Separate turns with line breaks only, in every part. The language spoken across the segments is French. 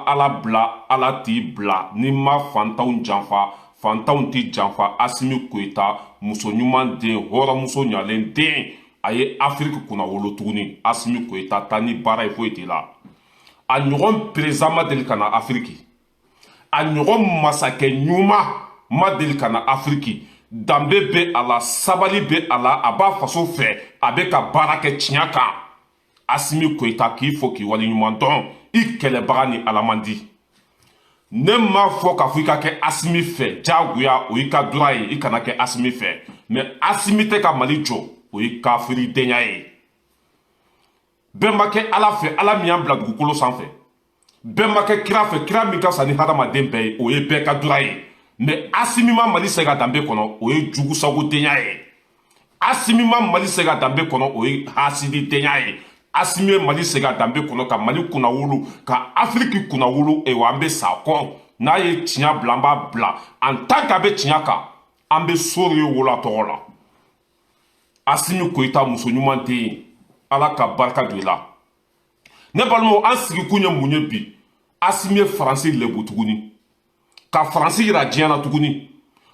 ala bla ala t'i bla n'i ma fantanw janfa fantanw t'i janfa Assimi Goïta muso ɲuman den hɔrɔnmuso ɲalen den a ye Afiriki kunna wolo tuguni Assimi Goïta ta ni baara ye foyi t'i la a ɲɔgɔn président ma deli ka na Afiriki a ɲɔgɔn masakɛ ɲuman ma deli ka na Afiriki danbe bɛ a la sabali bɛ a la a b'a faso fɛ a bɛ ka baara kɛ tiɲɛ kan Assimi Goïta k'i fo k'i waleɲuman dɔn i kɛlɛbaga ni ala man di ne m'a fɔ k'a fɔ i ka kɛ Assimi fɛ jagoya o y'i ka dura ye i kana kɛ Assimi fɛ mais Assimi tɛ ka Mali jɔ o ye kafiridenya ye bɛɛ ma kɛ ala fɛ ala min y'an bila dugukolo sanfɛ bɛɛ ma kɛ kira fɛ kira min ka fisa ni hadamaden bɛɛ ye o ye bɛɛ ka dura ye mais Assimi ma Mali se ka danbe kɔnɔ o ye jugusagudenya ye Assimi ma Mali se ka danbe kɔnɔ o ye hasididenya ye Assimi ye Mali se ka danbe kɔnɔ ka Mali kunna wolo ka Afiriki kunna wolo wa an bɛ sa kɔ n'a ye tiɲɛ bila an b'a bila en tant que a bɛ tiɲɛ kan an bɛ sori ye wolo a tɔgɔ la Assimi Goïta muso ɲuman den ala ka barika don i la ne balimaw an sigikun ye mun ye bi Assimi ye Faransi lebu tuguni ka Faransi yira diɲɛ na tuguni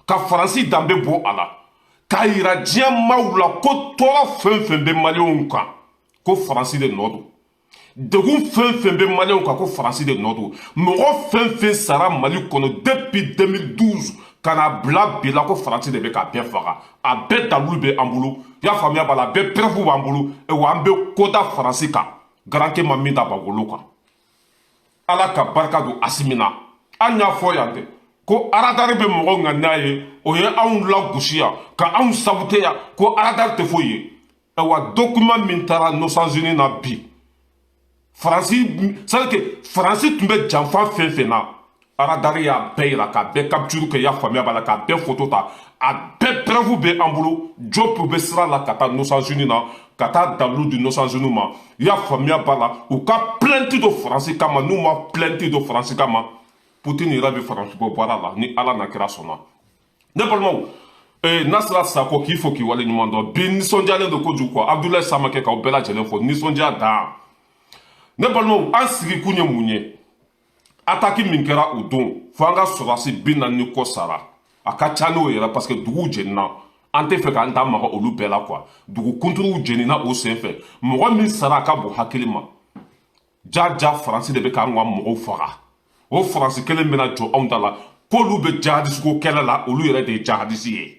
ka Faransi danbe bɔ a la k'a yira diɲɛ maaw la ko tɔɔrɔ fɛn fɛn bɛ maliyɛnw kan ko Faransi de nɔ don degun fɛn fɛn bɛ maliyɛnw kan ko Faransi de nɔ don mɔgɔ fɛn fɛn sara Mali kɔnɔ depuis 2012 ka na bila bi la ko Faransi de bɛ k'a bɛɛ faga a bɛɛ dalilu bɛ an bolo i y'a faamuya b'a la a bɛɛ preuve b'an bolo wa an bɛ ko da Faransi kan garanke ma min da bagolo kan ala ka barika don Assimi na an y'a fɔ yan dɛ ko aradari bɛ mɔgɔw ŋaniya ye o ye anw lagosi yan ka anw sabute yan ko aradari tɛ foyi ye wa document min taara Nations Unies na bi Faransi c'est à dire que Faransi tun bɛ janfa fɛn fɛn na aradari y'a bɛɛ yira k'a bɛɛ capture kɛ i y'a faamuya b'a la k'a bɛɛ photo ta a bɛɛ preuve bɛ an bolo Diop bɛ sira la ka taa Nations Unies na ka taa dalilu di Nations Unies ma i y'a faamuya b'a la u ka plainte do Faransi kama n'u ma plainte do Faransi kama Poutine yɛrɛ bɛ Faransi bɔ baara la ni ala na kira sɔnna ne balimaw Nasra Sako k'i fo k'i waleɲuman dɔn bi nisɔndiyalen don kojugu quoi Abdoulaye Samakɛ k'aw bɛɛ lajɛlen fo nisɔndiya dan ne balimaw an sigikun ye mun ye attaque min kɛra o don fo an ka sɔrɔdasi 40 kɔ sara a ka ca n'o yɛrɛ parce que duguw jenina an tɛ fɛ k'an ta maga olu bɛɛ la quoi dugu kuntigiw jenina o senfɛ mɔgɔ min sara a ka bon hakili ma jaja Faransi de bɛ k'an ka mɔgɔw faga o Faransi kelen bɛna jɔ anw da la k'olu bɛ jihadisiko kɛlɛ la olu yɛrɛ de ye jihadisi ye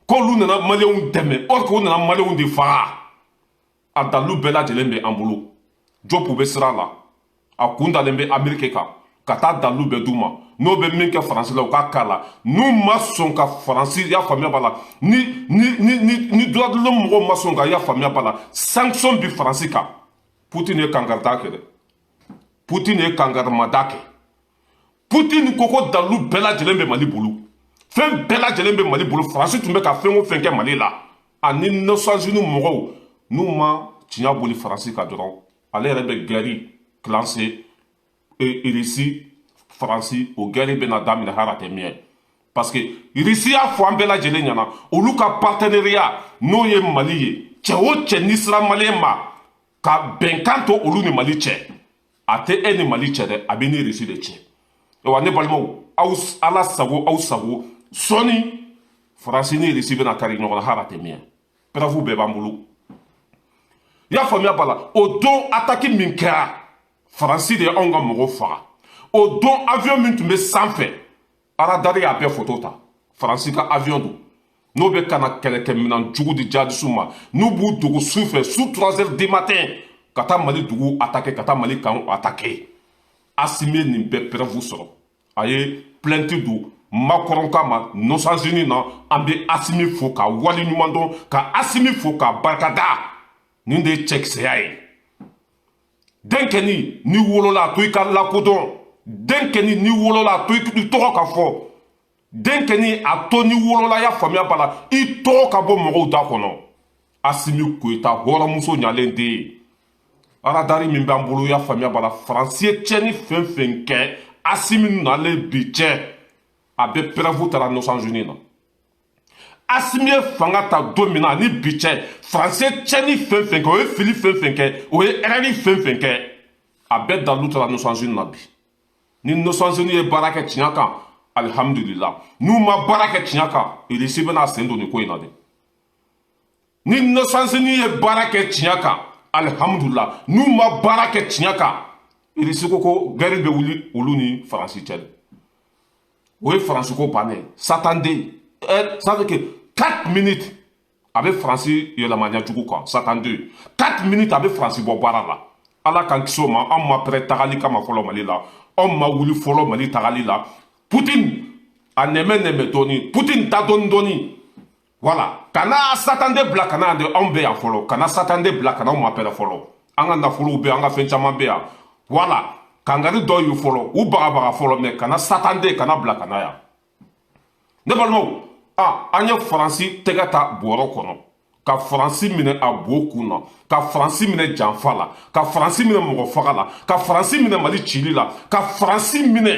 k'olu nana maliyɛnw dɛmɛ or que u nana maliyɛnw de faga a dalilu bɛɛ lajɛlen bɛ an bolo Diop bɛ sira la a kun dalen bɛ Ameriki kan ka taa dalilu bɛɛ d'u ma n'o bɛ min kɛ Faransi la u k'a k'a la n'u ma sɔn ka Faransi y'a faamuya b'a la ni duladilo mɔgɔw ma sɔn ka y'a faamuya b'a la sanction bi Faransi kan Poutine ye kangarida kɛ dɛ Poutine ye kangarimada kɛ Poutine ko ko dalilu bɛɛ lajɛlen bɛ Mali bolo fɛn bɛɛ lajɛlen bɛ Mali bolo Faransi tun bɛ ka fɛn o fɛn kɛ Mali la ani Nations Unies mɔgɔw n'u ma tiɲɛ boli Faransi kan dɔrɔn ale yɛrɛ bɛ guerre classé Russie Faransi o guerre bɛna daminɛ hali a tɛ mɛn parce que Russie y'a fɔ an bɛɛ lajɛlen ɲɛna olu ka partenariat n'o ye Mali ye cɛ o cɛ n'i sera maliyɛn ma ka bɛnkan to olu ni Mali cɛ a tɛ e ni Mali cɛ dɛ a bɛ ni Russie de cɛ wa ne balimaw aw ala sago aw sago sɔɔni Faransi ni Russie bɛna kari ɲɔgɔn na hali a tɛ mɛn preuve bɛɛ b'an bolo i y'a faamuya b'a la o don attaque min kɛra Faransi de ye anw ka mɔgɔw faga o don avion min tun bɛ sanfɛ aradari y'a bɛɛ photo ta Faransi ka avion don n'o bɛ ka na kɛlɛkɛminɛn jugu di jihadisiw ma n'u b'u dogo su fɛ su 3 heures du matin ka taa Mali dugu attaquer ka taa Mali camp attaquer Assimi ye nin bɛɛ preuve sɔrɔ a ye plainte don Macron kama Nations Unies na an bɛ Assimi fo ka waleɲuman dɔn ka Assimi fo ka barikada nin de ye cɛkisɛya ye denkɛni ni wolola a to i ka lakodɔn denkɛni ni wolola a to i tɔgɔ ka fɔ denkɛni a to ni wolola y'a faamuya b'a la i tɔgɔ ka bɔ mɔgɔw da kɔnɔ Assimi Goïta hɔrɔnmuso ɲalen den ye aradari min b'an bolo y'a faamuya b'a la Faransi ye tiɲɛni fɛn fɛn kɛ Assimi nalen bi cɛ a bɛ preuve taara Nations Unies na Assimi ye fanga ta don min na ni bi cɛ Faransi ye tiɲɛni fɛn fɛn kɛ o ye fili fɛn fɛn kɛ o ye erreur fɛn fɛn kɛ a bɛɛ dalilu taara Nations Unies na bi ni Nations Unies ye baara kɛ tiɲɛ kan alhamdulillah n'u ma baara kɛ tiɲɛ kan irisi bɛna sen don nin ko in na dɛ ni Nations Unies ye baara kɛ tiɲɛ kan alhamdulillah n'u ma baara kɛ tiɲɛ kan irisi ko guerre bɛ wuli olu ni Faransi cɛ o ye Faransi ko bannen s'attendait ça veut que 4 minutes a bɛ Faransi yɛlɛma ɲɛjugu kan s'attendait 4 minutes a bɛ Faransi bɔ baara la ala k'an kisi o ma an ma pɛrɛ tagali kama fɔlɔ Mali la an ma wuli fɔlɔ Mali tagali la Poutine a nɛmɛ dɔɔni Poutine ta dɔɔni voilà kana s'attendait bila kana anw bɛ yan fɔlɔ kana s'attendait bila kana anw ma pɛrɛ fɔlɔ an ka nafolow bɛ an ka fɛn caman bɛ yan voilà kangari dɔ y'u fɔlɔ u bagabaga fɔlɔ mais kana s'attendait kana bila kana yan ne balimaw an ye Faransi tɛgɛ ta bɔrɔ kɔnɔ ka Faransi minɛ a bo kun na ka Faransi minɛ janfa la ka Faransi minɛ mɔgɔ faga la ka Faransi minɛ Mali cili la ka Faransi minɛ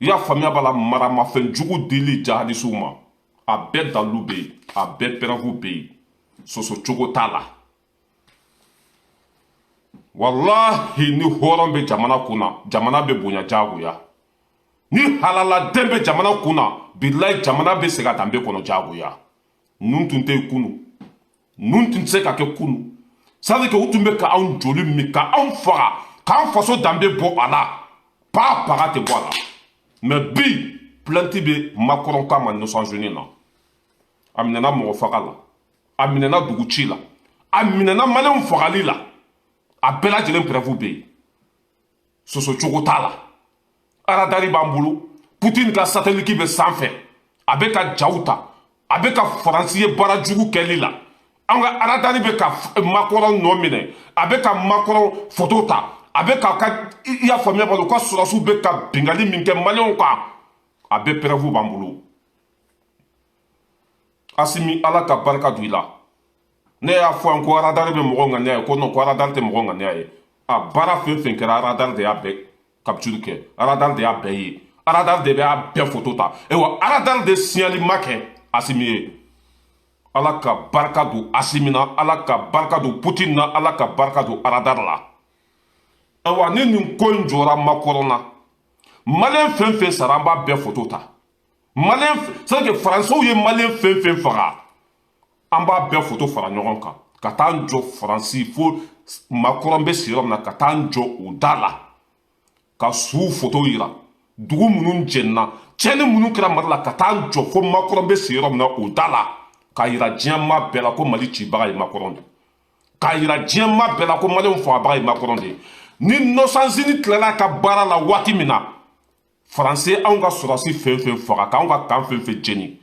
i y'a faamuya b'a la maramafɛn jugu dili jihadisiw ma a bɛɛ dalilu bɛ yen a bɛɛ pɛrɛnw bɛ yen soso cogo t'a la wallahi ni hɔrɔn bɛ jamana kun na jamana bɛ bonya jagoya ni halaladen bɛ jamana kun na bilayi jamana bɛ segin a danbe kɔnɔ jagoya nun tun tɛ kunu nun tun tɛ se ka kɛ kunu c'est à dire que u tun bɛ ka anw joli min ka anw faga k'an faso danbe bɔ a la paga tɛ bɔ a la mais bi plainte bɛ Macron kama Nations Unies na a minɛna mɔgɔ faga la a minɛna dugu ci la a minɛna maliyɛnw fagali la a bɛɛ lajɛlen preuve bɛ yen soso cogo t'a la aradari b'an bolo Poutine ka satellite bɛ sanfɛ a bɛ ka jaw ta a bɛ ka Faransi ye baara jugu kɛli la an ka aradari bɛ ka Macron nɔ minɛ a bɛ ka Macron photo ta a bɛ ka i y'a faamuya balo ka sɔrɔsiw bɛ ka bingali min kɛ maliyɛnw kan a bɛ preuve b'an bolo Asimi ala ka barika don i la ne y'a fɔ an ko aradari bɛ mɔgɔ ŋaniya ye ko non ko aradari tɛ mɔgɔ ŋaniya ye a baara fɛn fɛn kɛra aradari de y'a bɛɛ capture kɛ aradari de y'a bɛɛ ye aradari de b'a bɛɛ photo ta wa aradari de signali ma kɛ Asimi ye ala ka barika don Asimi na ala ka barika don Poutine na ala ka barika don aradari la ayiwa ni nin ko in jɔra Macron na maliyɛn fɛn fɛn sara an b'a bɛɛ photo ta maliyɛn c'est à dire que Faransiw ye maliyɛn fɛn fɛn faga an b'a bɛɛ photo fara ɲɔgɔn kan ka taa n jɔ Faransi fo Macron bɛ sigi yɔrɔ min na ka taa n jɔ o da la ka suw photo yira dugu minnu jɛnna tiɲɛni minnu kɛra Mali la ka taa n jɔ fo Macron bɛ sigi yɔrɔ min na o da la k'a yira diɲɛ maa bɛɛ la ko Mali cibaga ye Macron de k'a yira diɲɛ maa bɛɛ la ko maliyɛnw fagabaga ye Macron de ni Nations Unies tilala ka baara la waati min na Faransi anw ka sɔrɔsi fɛn fɛn faga k'anw ka kan fɛn fɛn jeni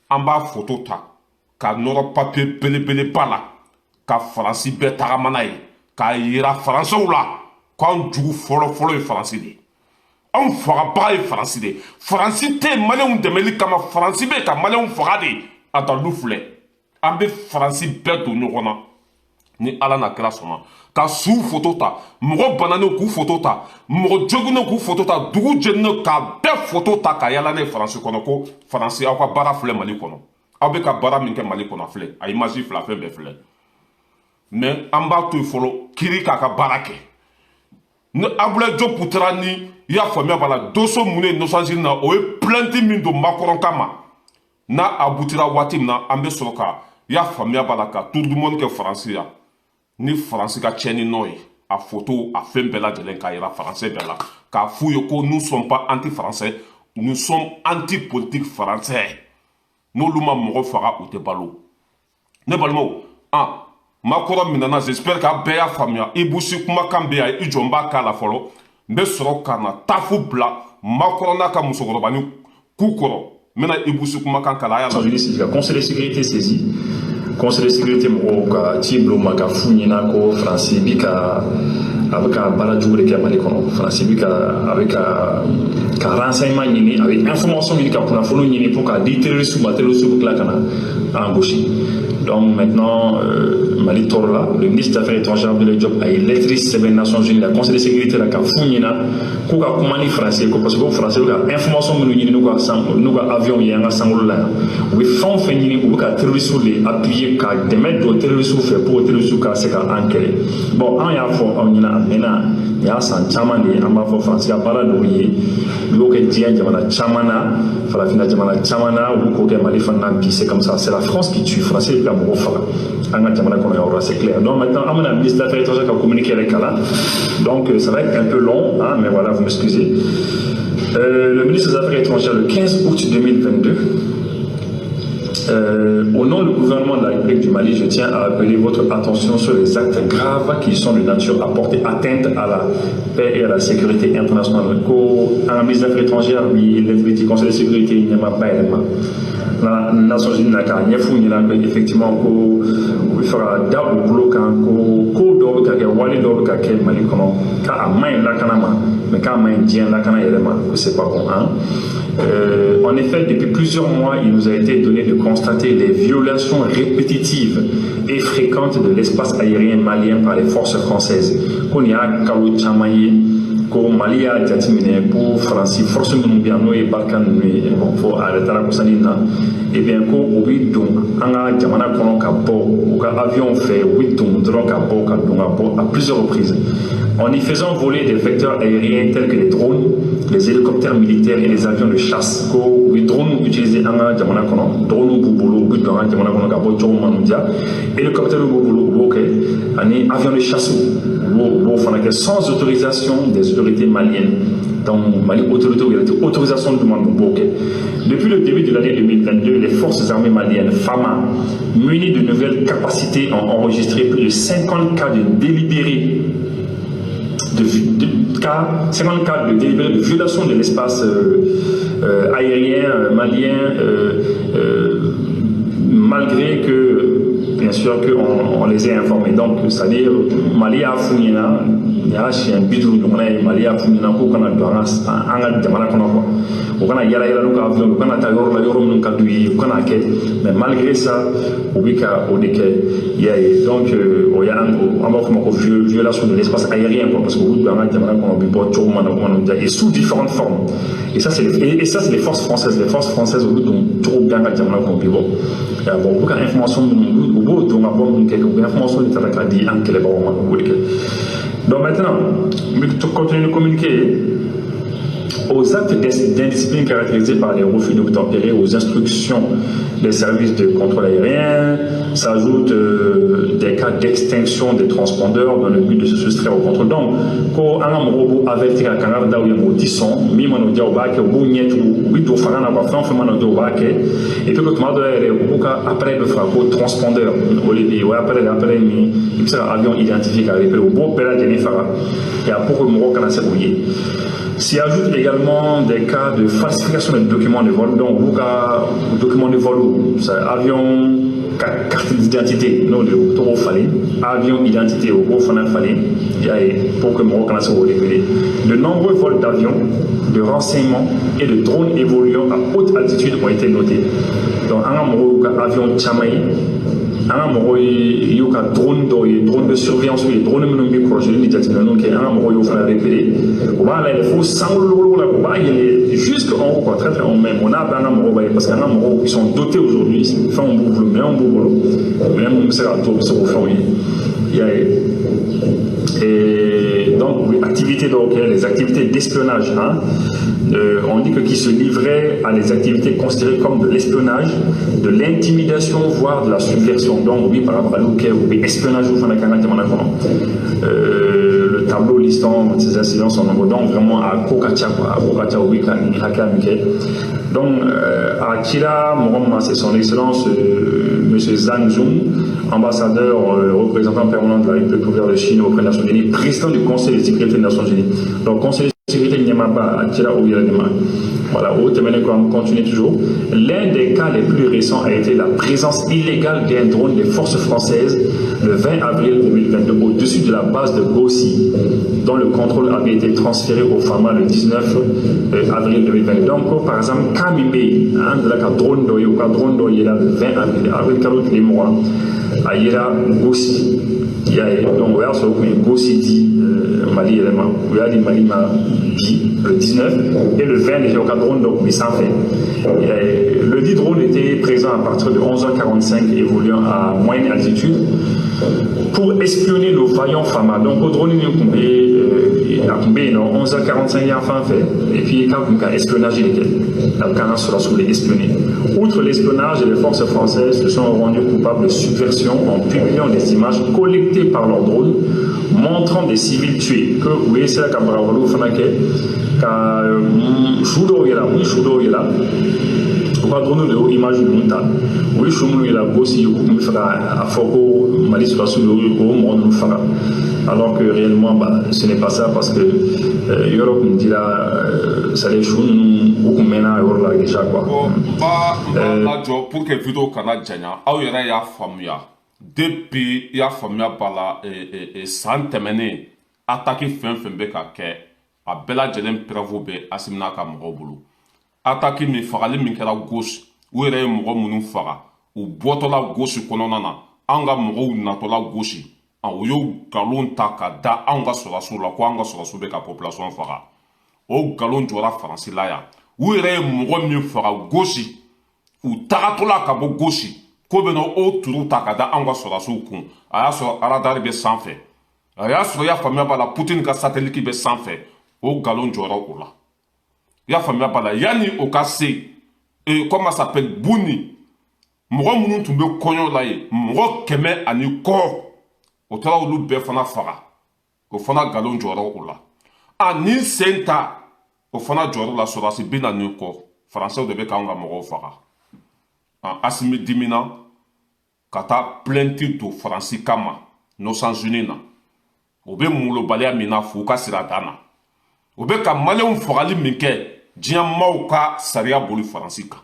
an b'a photo ta ka nɔrɔ papier belebeleba la ka Faransi bɛɛ tagama n'a ye k'a yira Faransiw la k'anw jugu fɔlɔ ye Faransi de anw fagabaga ye Faransi de Faransi tɛ maliyɛnw dɛmɛli kama Faransi bɛ ka maliyɛnw faga de a dalilu filɛ an bɛ Faransi bɛɛ don ɲɔgɔn na ni ala n'a kira sɔnna ka suw photo ta mɔgɔ bananen k'u photo ta mɔgɔ joginnen k'u photo ta dugu jeninen k'a bɛɛ photo ta ka yala n'a ye Faransi kɔnɔ ko Faransi aw ka baara filɛ Mali kɔnɔ aw bɛ ka baara min kɛ Mali kɔnɔ filɛ a image fila fɛn bɛɛ filɛ mais an b'a to yen fɔlɔ kiri k'a ka baara kɛ ni Abdoulaye Diop taara ni i y'a faamuya b'a la doso mun ye Nations Unies na o ye plainte min don Macron kama n'a abutira waati min na an bɛ sɔrɔ ka i y'a faamuya b'a la ka tour du monde kɛ Faransi la ni Faransi ka tiɲɛni nɔ ye a photo a fɛn bɛɛ lajɛlen k'a yira Français bɛɛ la k'a f'u ye ko nous sommes pas anti-français nous sommes anti-politique français n'olu ma mɔgɔ faga u tɛ balo ne balimaw Macron minɛna j'espère k'a bɛɛ y'a faamuya Ibousi kumakan bɛ yan i jɔ n b'a k'a la fɔlɔ n bɛ sɔrɔ ka na tafu bila Macron n'a ka musokɔrɔbani ku kɔrɔ n bɛna Ibousi kumakan k'a la a y'a la.
Conseil de sécurité saisi. Conseil de sécurité mɔgɔw ka ci bila o ma ka f'u ɲɛna ko Faransi bi ka a bɛ ka baara jugu de kɛ Mali kɔnɔ Faransi bi ka a bɛ ka renseignement ɲini a bɛ information ɲini ka kunnafoni ɲini pour ka di terroriste ma terroriste bɛ tila ka na embaucher Donc maintenant, Mali Torla, le ministre des Affaires étrangères de Diop a électricité les Nations Unies, le Conseil de sécurité, la Kafounina, pour que français, parce que les Français ont information de nous avions hier à Sangola. Oui, fan fini, ou qu'à terroristes appuyer, qu'à démettre de terroristes fait pour terroristes qu'à se enquêter. Bon, en y a fort, on y a maintenant, il y a un chaman de Ambafo français à Baradouye, l'autre dien, il y a un chamana, Falafina Jamana Chamana, ou Koké Malifana, c'est comme ça, c'est la France qui tue, français, et puis c'est clair. Donc maintenant, le ministre des Affaires étrangères qui a communiqué avec Kala. Donc ça va être un peu long, hein, mais voilà, vous m'excusez. Le ministre des Affaires étrangères, le 15 août 2022, au nom du gouvernement de la République du Mali, je tiens à appeler votre attention sur les actes graves qui sont de nature à porter atteinte à la paix et à la sécurité internationale. Un ministre des Affaires étrangères, le Conseil de sécurité, il n'y a pas la Nations Unies n'a qu'à effectivement il fera d'abord boulot quand d'or qu'à wali d'or qu'à quel Mali comment qu'à main la canama mais qu'à main dien la cana que c'est pas bon hein. En effet, depuis plusieurs mois, il nous a été donné de constater les violations répétitives et fréquentes de l'espace aérien malien par les forces françaises. Qu'on y a Kalou Chamaye, qu'au Mali a jatimine pour Francis, force Moubiano et Balkan, bon, pour arrêter la Kosanina, et bien qu'au 8 donc, en a Jamana Konon Kabo, ou qu'un avion fait 8 donc, drone Kabo, à plusieurs reprises. En y faisant voler des vecteurs aériens tels que les drones, les hélicoptères militaires et les avions de chasse. Les drones utilisés en Jamana Konon, drone Boubolo, Jamana Konon Kabo, Manoudia, hélicoptères Boubolo, ok, avions de chasse, sans autorisation des autorités maliennes. Donc, Mali, autorisation de demande. Depuis le début de l'année 2022, les forces armées maliennes, FAMA, munies de nouvelles capacités, ont enregistré plus de 50 cas de délibérés. 50 cas de délibérés de violation de l'espace aérien malien, malgré que, bien sûr, qu'on les ait informés. Donc, c'est-à-dire, Mali a fouillé là, il y a un bidou, Mali a fouillé là, pour qu'on a mais malgré ça, donc, il y a une violation de l'espace aérien, parce que et sous différentes formes. Et ça, c'est les forces françaises. Les forces françaises, au bout de trop bien, il y a beaucoup d'informations, donc maintenant, pour continuer de communiquer, aux actes d'indiscipline caractérisés par les refus d'obtempérer aux instructions des services de contrôle aérien, s'ajoutent des cas d'extinction des transpondeurs dans le but de se soustraire au contrôle. Donc, quand un robot avertit à Canada où il y a un disson, il y a un diabake, il y a et puis quand après le frappé transpondeur, après il y a un avion identifié, il y a un beau père de Nefara, et après le Maroc, on a s'ébrouillé. S'y ajoutent également des cas de falsification des documents de vol. Donc, documents de vol, avion, carte d'identité, non, le taureau fallait, avion identité au gros fallait, pour que mon reconnaisse au révélé. De nombreux vols d'avions, de renseignements et de drones évoluant à haute altitude ont été notés. Donc, un avion Chamaï, un drone de surveillance, les drones de projet, il faut jusqu'en haut, très très haut même. On a un parce qu'un amoureux qui sont dotés aujourd'hui, ils font un boulot, mais un boulot, même c'est la tour, c'est au fond. Et donc, les activités d'espionnage, hein, on dit que qui se livraient à des activités considérées comme de l'espionnage, de l'intimidation, voire de la subversion. Donc, oui, par rapport à oui, espionnage, le tableau listant ces incidents sont nombreux. Donc, vraiment, à Kokacha, oui, donc, à Kira, c'est son excellence, M. Zhang Zhong, ambassadeur, représentant permanent de la République populaire de Chine auprès des Nations Unies, président du Conseil de sécurité des Nations Unies. Donc, Conseil sécurité Nyamaba Tira Ouyadema. Voilà, au on continue toujours. L'un des cas les plus récents a été la présence illégale d'un drone des forces françaises le 20 avril 2022 au-dessus de la base de Gossi, dont le contrôle avait été transféré au FAMA le 19 avril 2022. Donc, par exemple, Kamimbe, un drone le 20 avril, les mois, à Yera Gossi. Il y a donc, Gossi dit Mali élément, Mali le 19 et le 20 déjà au drone donc mais sans fait. Le dit drone était présent à partir de 11h45 évoluant à moyenne altitude pour espionner nos vaillants FAMA. Donc au drone il y a 11h45 il y a enfin fait et puis il y a espionnage illégal. La canne sera sous les espionnés. Outre l'espionnage, les forces françaises se sont rendues coupables de subversion en publiant des images collectées par leur drone montrant des civils tués. Que vous voyez, c'est la caméra ka shudo yela ko drone de image monta oui shumu yela bosi ko mi fera afoko mali sur la sous ko mon fera alors que réellement ce n'est pas ça parce que Europe me dira ça les chun ou mena yorla déjà quoi
pour que vidéo kana janya aw yera ya famia depuis ya famia bala san temene attaquer fin be ka ke a bɛɛ lajɛlen preuve bɛ Asimina ka mɔgɔw bolo attaque min fagali min kɛra gauche u yɛrɛ ye mɔgɔ minnu faga u bɔtɔla gauche kɔnɔna na an ka mɔgɔw natɔla gauche u y'o nkalon ta ka da anw ka sɔrɔdasiw la ko an ka sɔrɔdasiw bɛ ka population faga o nkalon jɔra Faransi la yan u yɛrɛ ye mɔgɔ min faga gauche u tagatɔla ka bɔ gauche ko bɛna o turu ta ka da anw ka sɔrɔdasiw kun a y'a sɔrɔ radar bɛ sanfɛ a y'a sɔrɔ i y'a faamuya b'a la Poutine ka satellite bɛ sanfɛ o galon jɔra o la i y'a faamuya b'a la yanni o ka se comment ça s'appelle Buni mɔgɔ minnu tun bɛ kɔɲɔ la yen mɔgɔ 100 ani kɔ o taara olu bɛɛ fana faga o fana galon jɔra o la ani sen ta o fana jɔra la sɔrɔdasi 40 kɔ Faransɛw de bɛ k'anw ka mɔgɔw faga Asimi dimina ka taa plainte don Faransi kama Nations Unies na o bɛ molobaliya min na f'u ka sira dan na o bɛ ka maliyɛnw fagali min kɛ diɲɛ maaw ka sariya boli Faransi kan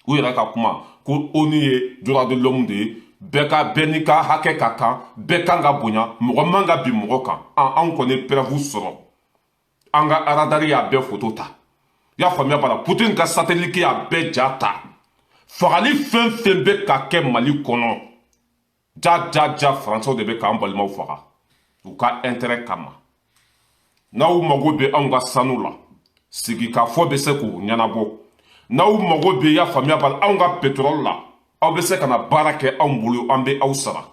u yɛrɛ ka kuma ko ONU ye droit de l'homme de ye bɛɛ n'i ka hakɛ ka kan bɛɛ kan ka bonya mɔgɔ man ka bin mɔgɔ kan anw kɔni ye preuve sɔrɔ an ka radar y'a bɛɛ photo ta i y'a faamuya b'a la Poutine ka satellite y'a bɛɛ ja ta fagali fɛn fɛn bɛ ka kɛ Mali kɔnɔ ja Faransɛw de bɛ k'an balimaw faga u ka intérêt kama n'aw mago bɛ anw ka sanu la sigikafɔ bɛ se k'u ɲɛnabɔ n'aw mago bɛ y'a faamuya b'a la anw ka pétrole la aw bɛ se ka na baara kɛ anw bolo an bɛ aw sara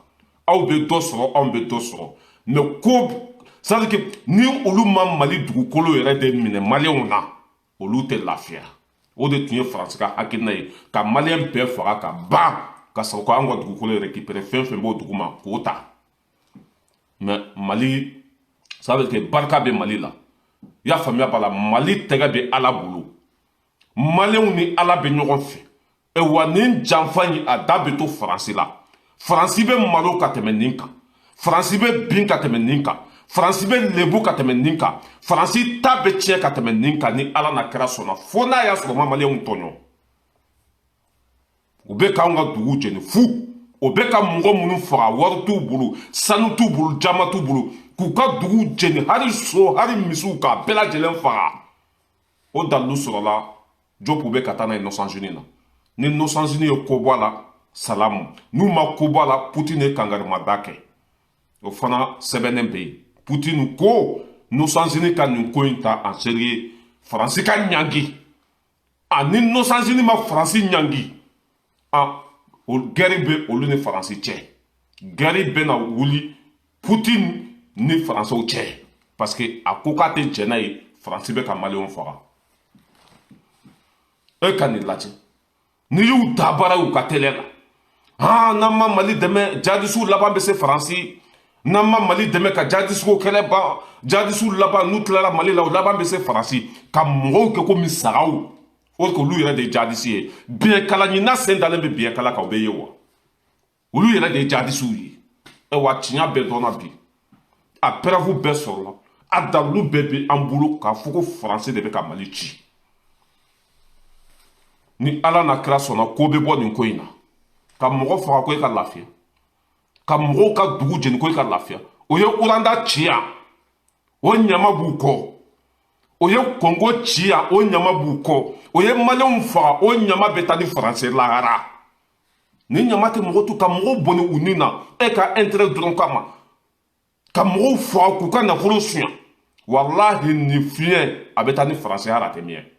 aw bɛ dɔ sɔrɔ anw bɛ dɔ sɔrɔ mais ko c'est à dire que ni olu ma Mali dugukolo yɛrɛ de minɛ maliyɛnw na olu tɛ lafiya o de tun ye Faransi ka hakilina ye ka maliyɛn bɛɛ faga ka ban ka sɔrɔ ko an ka dugukolo récupérer fɛn fɛn b'o dugu ma k'o ta mais Mali ça veut dire que barika bɛ Mali la i y'a faamuya b'a la Mali tɛgɛ bɛ Ala bolo maliyɛnw ni Ala bɛ ɲɔgɔn fɛ wa nin janfa in a da bɛ to Faransi la Faransi bɛ malo ka tɛmɛ nin kan Faransi bɛ bin ka tɛmɛ nin kan Faransi bɛ lebu ka tɛmɛ nin kan Faransi ta bɛ tiɲɛ ka tɛmɛ nin kan ni Ala na kɛra sɔnna fo n'a y'a sɔrɔ ma maliyɛnw tɔɲɔ u bɛ k'anw ka dugu jeni fu o bɛ ka mɔgɔ minnu faga wari t'u bolo sanu t'u bolo jama t'u bolo k'u ka dugu jeni hali so hali misiw k'a bɛɛ lajɛlen faga o dalilu sɔrɔla Diop bɛ ka taa n'a ye Nations Unies na ni Nations Unies ye ko bɔ a la salamu n'u ma ko bɔ a la Poutine ye kangarimada kɛ o fana sɛbɛnnen bɛ yen Poutine ko Nations Unies ka nin ko in ta en sérieux Faransi ka ɲangi ani Nations Unies ma Faransi ɲangi o guerre bɛ olu ni Faransi cɛ guerre bɛ na wuli Poutine ni Faransɛw cɛ parce que a ko k'a tɛ jɛn n'a ye Faransi bɛ ka maliyɛnw faga e ka nin lajɛ n'i y'u dabara y'u ka télé la n'an ma Mali dɛmɛ jihadistes laban bɛ se Faransi n'an ma Mali dɛmɛ ka jihadistes kɛlɛ ban jihadistes laban n'u tilara Mali la o laban bɛ se Faransi ka mɔgɔw kɛ komi sagaw o que olu yɛrɛ de ye jihadistes ye biɲɛkala ɲinan sen dalen bɛ biɲɛkala kan o bɛ ye wa olu yɛrɛ de ye jihadistes ye wa tiɲɛ bɛɛ dɔnna bi a preuve bɛɛ sɔrɔla a dalilu bɛɛ bɛ an bolo k'a fɔ ko faransi de bɛ ka mali ci ni ala na kira sɔnna ko bɛ bɔ nin ko in na ka mɔgɔ faga ko i ka lafiya ka mɔgɔw ka dugu jeni ko i ka lafiya o ye uranda ci yan o ɲama b'u kɔ o ye kɔngo ci yan o ɲama b'u kɔ o ye maliyɛnw faga o ɲama bɛ taa ni faransi lahara ni ɲama tɛ mɔgɔ to ka mɔgɔw bɔnni u ni na e ka intérêt dɔrɔn kama ka mɔgɔw faga k'u ka nafolo suɲɛ walahi ni fiɲɛ a bɛ taa ni faransi hara tɛ miɲɛ